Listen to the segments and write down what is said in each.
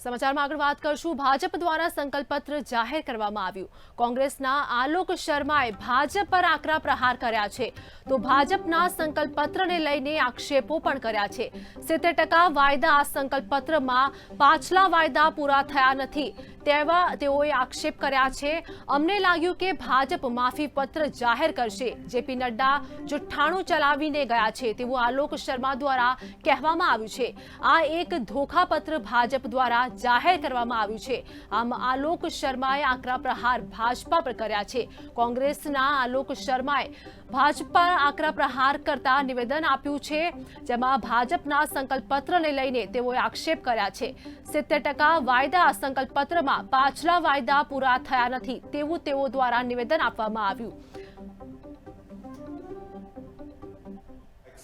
સમાચારમાં આગળ વાત કરશું। ભાજપ દ્વારા સંકલ્પપત્ર જાહેર કરવામાં આવ્યું। કોંગ્રેસના આલોક શર્માએ ભાજપ પર આકરા પ્રહાર કર્યા છે, તો ભાજપના સંકલ્પપત્રને લઈને આક્ષેપો પણ કર્યા છે। 70% વાયદા આ સંકલ્પપત્રમાં પાછલા વાયદા પૂરા થયા નથી તેવા તેઓએ આક્ષેપ કર્યા છે। અમને લાગ્યું કે ભાજપ માફી પત્ર જાહેર કરશે। જેપી નડ્ડા જુઠ્ઠાણું ચલાવીને ગયા છે તેવું આલોક શર્મા દ્વારા કહેવામાં આવ્યું છે। આ એક ધોખાપત્ર ભાજપ દ્વારા જાહેર કરવામાં આવ્યું છે। આમ આલોક શર્માએ આકરા પ્રહાર ભાજપા પર કર્યા છે। કોંગ્રેસના આલોક શર્માએ ભાજપા આકરા પ્રહાર કરતા નિવેદન આપ્યું છે, જેમાં ભાજપના સંકલ્પપત્રને લઈને તેઓએ આક્ષેપ કર્યા છે। 70% વાયદા આ સંકલ્પપત્રમાં પાછલા વાયદા પૂરા થયા નથી તેવું તેઓ દ્વારા નિવેદન આપવામાં આવ્યું।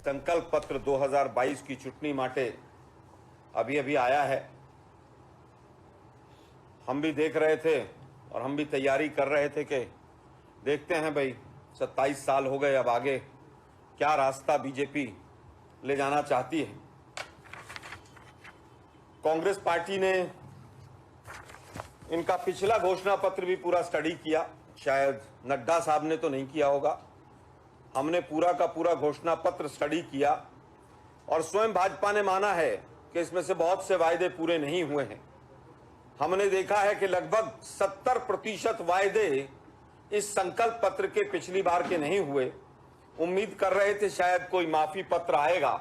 संकल्प पत्र 2022 की चुटनी माटे अभी अभी आया है। हम भी देख रहे थे और हम भी तैयारी कर रहे थे कि देखते हैं भाई 27 साल हो गए, अब आगे क्या रास्ता बीजेपी ले जाना चाहती है। कांग्रेस पार्टी ने इनका पिछला घोषणा पत्र भी पूरा स्टडी किया। शायद नड्डा साहब ने तो नहीं किया होगा, हमने पूरा का पूरा घोषणा पत्र स्टडी किया और स्वयं भाजपा ने माना है कि इसमें से बहुत से वायदे पूरे नहीं हुए हैं। हमने देखा है कि लगभग 70% वायदे इस संकल्प पत्र के पिछली बार के नहीं हुए। उम्मीद कर रहे थे शायद कोई माफी पत्र आएगा,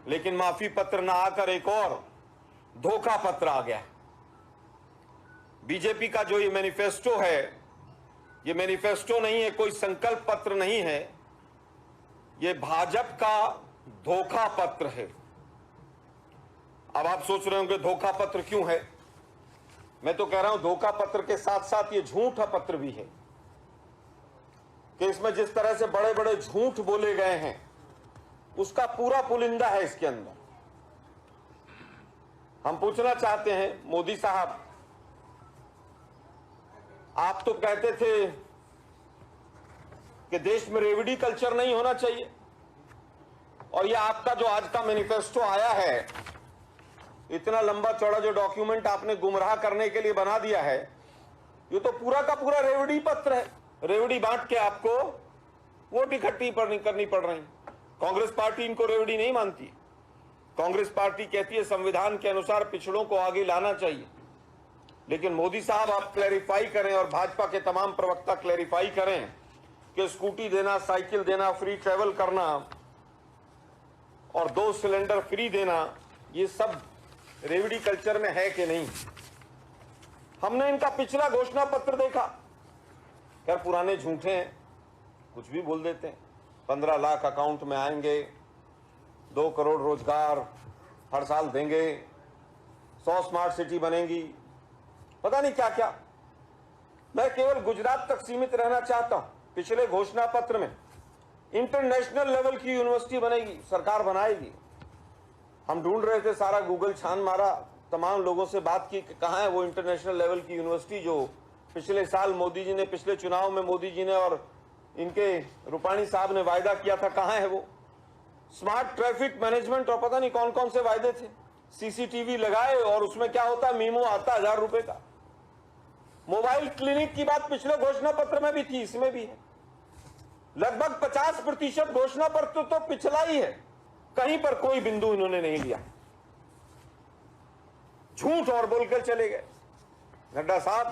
लेकिन माफी पत्र ना आकर एक और धोखा पत्र आ गया। बीजेपी का जो ये मैनिफेस्टो है, ये मैनिफेस्टो नहीं है, कोई संकल्प पत्र नहीं है, ये भाजपा का धोखा पत्र है। अब आप सोच रहे होंगे धोखा पत्र क्यों है? मैं तो कह रहा हूं धोखा पत्र के साथ साथ ये झूठा पत्र भी है कि इसमें जिस तरह से बड़े बड़े झूठ बोले गए हैं उसका पूरा पुलिंदा है इसके अंदर। हम पूछना चाहते हैं मोदी साहब, आप तो कहते थे कि देश में रेवड़ी कल्चर नहीं होना चाहिए, और ये आपका जो आज का मैनिफेस्टो आया है, इतना लंबा चौड़ा जो डॉक्यूमेंट आपने गुमराह करने के लिए बना दिया है, ये तो पूरा का पूरा रेवड़ी पत्र है। रेवड़ी बांट के आपको वोट इकट्ठी करनी पड़ रही। कांग्रेस पार्टी इनको रेवड़ी नहीं मानती। कांग्रेस पार्टी कहती है संविधान के अनुसार पिछड़ों को आगे लाना चाहिए। लेकिन मोदी साहब आप क्लैरिफाई करें और भाजपा के तमाम प्रवक्ता क्लैरिफाई करें कि स्कूटी देना, साइकिल देना, फ्री ट्रेवल करना और 2 सिलेंडर फ्री देना, ये सब रेवड़ी कल्चर में है कि नहीं। हमने इनका पिछला घोषणा पत्र देखा, खैर पुराने झूठे हैं, कुछ भी बोल देते हैं। 15 लाख अकाउंट में आएंगे, 2 करोड़ रोजगार हर साल देंगे, 100 स्मार्ट सिटी बनेंगी, पता नहीं क्या क्या। मैं केवल गुजरात तक सीमित रहना चाहता हूं। पिछले घोषणा पत्र में इंटरनेशनल लेवल की यूनिवर्सिटी बनेगी, सरकार बनाएगी। हम ढूंढ रहे थे, सारा गूगल छान मारा, तमाम लोगों से बात की कि कहाँ है वो इंटरनेशनल लेवल की यूनिवर्सिटी जो पिछले साल मोदी जी ने, पिछले चुनाव में मोदी जी ने और इनके रूपाणी साहब ने वायदा किया था, कहाँ है वो। स्मार्ट ट्रैफिक मैनेजमेंट और पता नहीं कौन कौन से वायदे थे। सीसीटीवी लगाए और उसमें क्या होता, मीमो आता 1000 रुपए का। मोबाइल क्लिनिक की बात पिछले घोषणा पत्र में भी थी, इसमें भी है। लगभग 50% घोषणा पत्र तो पिछला ही है, कहीं पर कोई बिंदु इन्होंने नहीं लिया। झूठ और बोलकर चले गए। नड्डा साहब,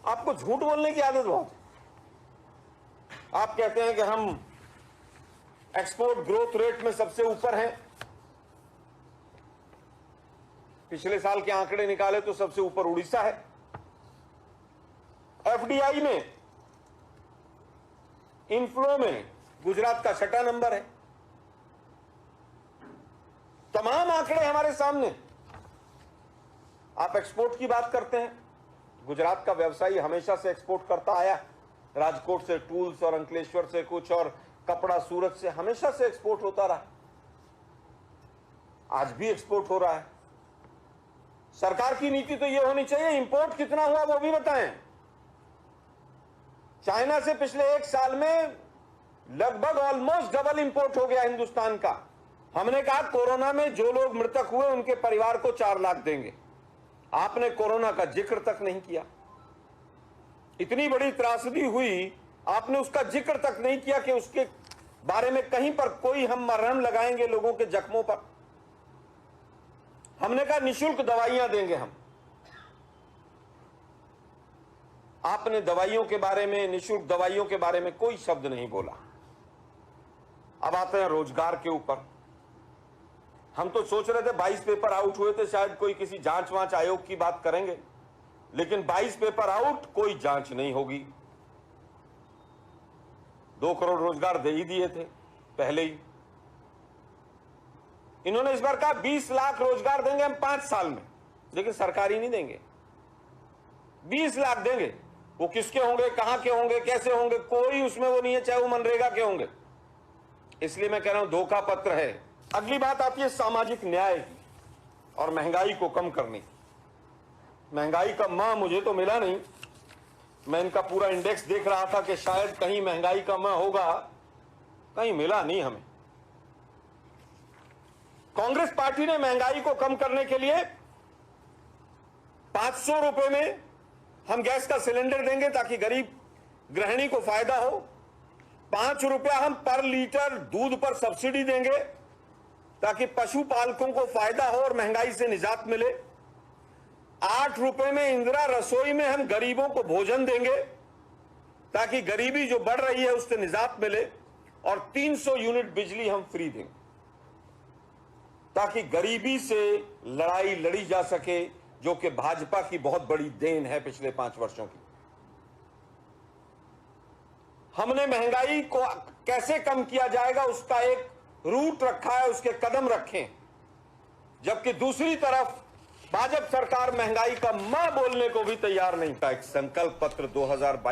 आपको झूठ बोलने की आदत बहुत है। आप कहते हैं कि हम एक्सपोर्ट ग्रोथ रेट में सबसे ऊपर हैं। पिछले साल के आंकड़े निकाले तो सबसे ऊपर उड़ीसा है। एफडीआई में, इनफ्लो में गुजरात का 6ठा नंबर है। तमाम आंकड़े हमारे सामने। आप एक्सपोर्ट की बात करते हैं, गुजरात का व्यवसायी हमेशा से एक्सपोर्ट करता आया। राजकोट से टूल्स और अंकलेश्वर से कुछ और कपड़ा सूरत से हमेशा से एक्सपोर्ट होता रहा, आज भी एक्सपोर्ट हो रहा है। सरकार की नीति तो यह होनी चाहिए इंपोर्ट कितना हुआ वो भी बताएं। चाइना से पिछले 1 साल में लगभग ऑलमोस्ट डबल इंपोर्ट हो गया हिंदुस्तान का। हमने कहा कोरोना में जो लोग मृतक हुए उनके परिवार को 4 लाख देंगे। आपने कोरोना का जिक्र तक नहीं किया। इतनी बड़ी त्रासदी हुई, आपने उसका जिक्र तक नहीं किया कि उसके बारे में कहीं पर कोई हम मरहम लगाएंगे लोगों के जख्मों पर। हमने कहा निःशुल्क दवाइयां देंगे हम। आपने दवाइयों के बारे में, निःशुल्क दवाइयों के बारे में कोई शब्द नहीं बोला। अब आते हैं रोजगार के ऊपर। हम तो सोच रहे थे 22 पेपर आउट हुए थे, शायद कोई किसी जांच वांच आयोग की बात करेंगे, लेकिन 22 पेपर आउट, कोई जांच नहीं होगी। 2 करोड़ रोजगार दे ही दिए थे पहले ही। इन्होंने इस बार कहा 20 लाख रोजगार देंगे हम 5 साल में, लेकिन सरकारी नहीं देंगे। 20 लाख देंगे, वो किसके होंगे, कहां के होंगे, कैसे होंगे, कोई उसमें वो नहीं है, चाहे वो मनरेगा के होंगे। इसलिए मैं कह रहा हूं धोखा पत्र है। अगली बात आती है सामाजिक न्याय की और महंगाई को कम करने की। महंगाई का मां मुझे तो मिला नहीं। मैं इनका पूरा इंडेक्स देख रहा था कि शायद कहीं महंगाई का मां होगा, कहीं मिला नहीं हमें। कांग्रेस पार्टी ने महंगाई को कम करने के लिए 500 रुपए में हम गैस का सिलेंडर देंगे ताकि गरीब गृहिणी को फायदा हो। 5 रुपया हम पर लीटर दूध पर सब्सिडी देंगे ताकि पशुपालकों को फायदा हो और महंगाई से निजात मिले। 8 रुपए में इंदिरा रसोई में हम गरीबों को भोजन देंगे ताकि गरीबी जो बढ़ रही है उससे निजात मिले। और 300 यूनिट बिजली हम फ्री देंगे ताकि गरीबी से लड़ाई लड़ी जा सके, जो कि भाजपा की बहुत बड़ी देन है पिछले 5 वर्षों की। हमने महंगाई को कैसे कम किया जाएगा उसका एक रूट रखा है, उसके कदम रखे। जबकि दूसरी तरफ भाजपा सरकार महंगाई का मां बोलने को भी तैयार नहीं था। एक संकल्प पत्र 2022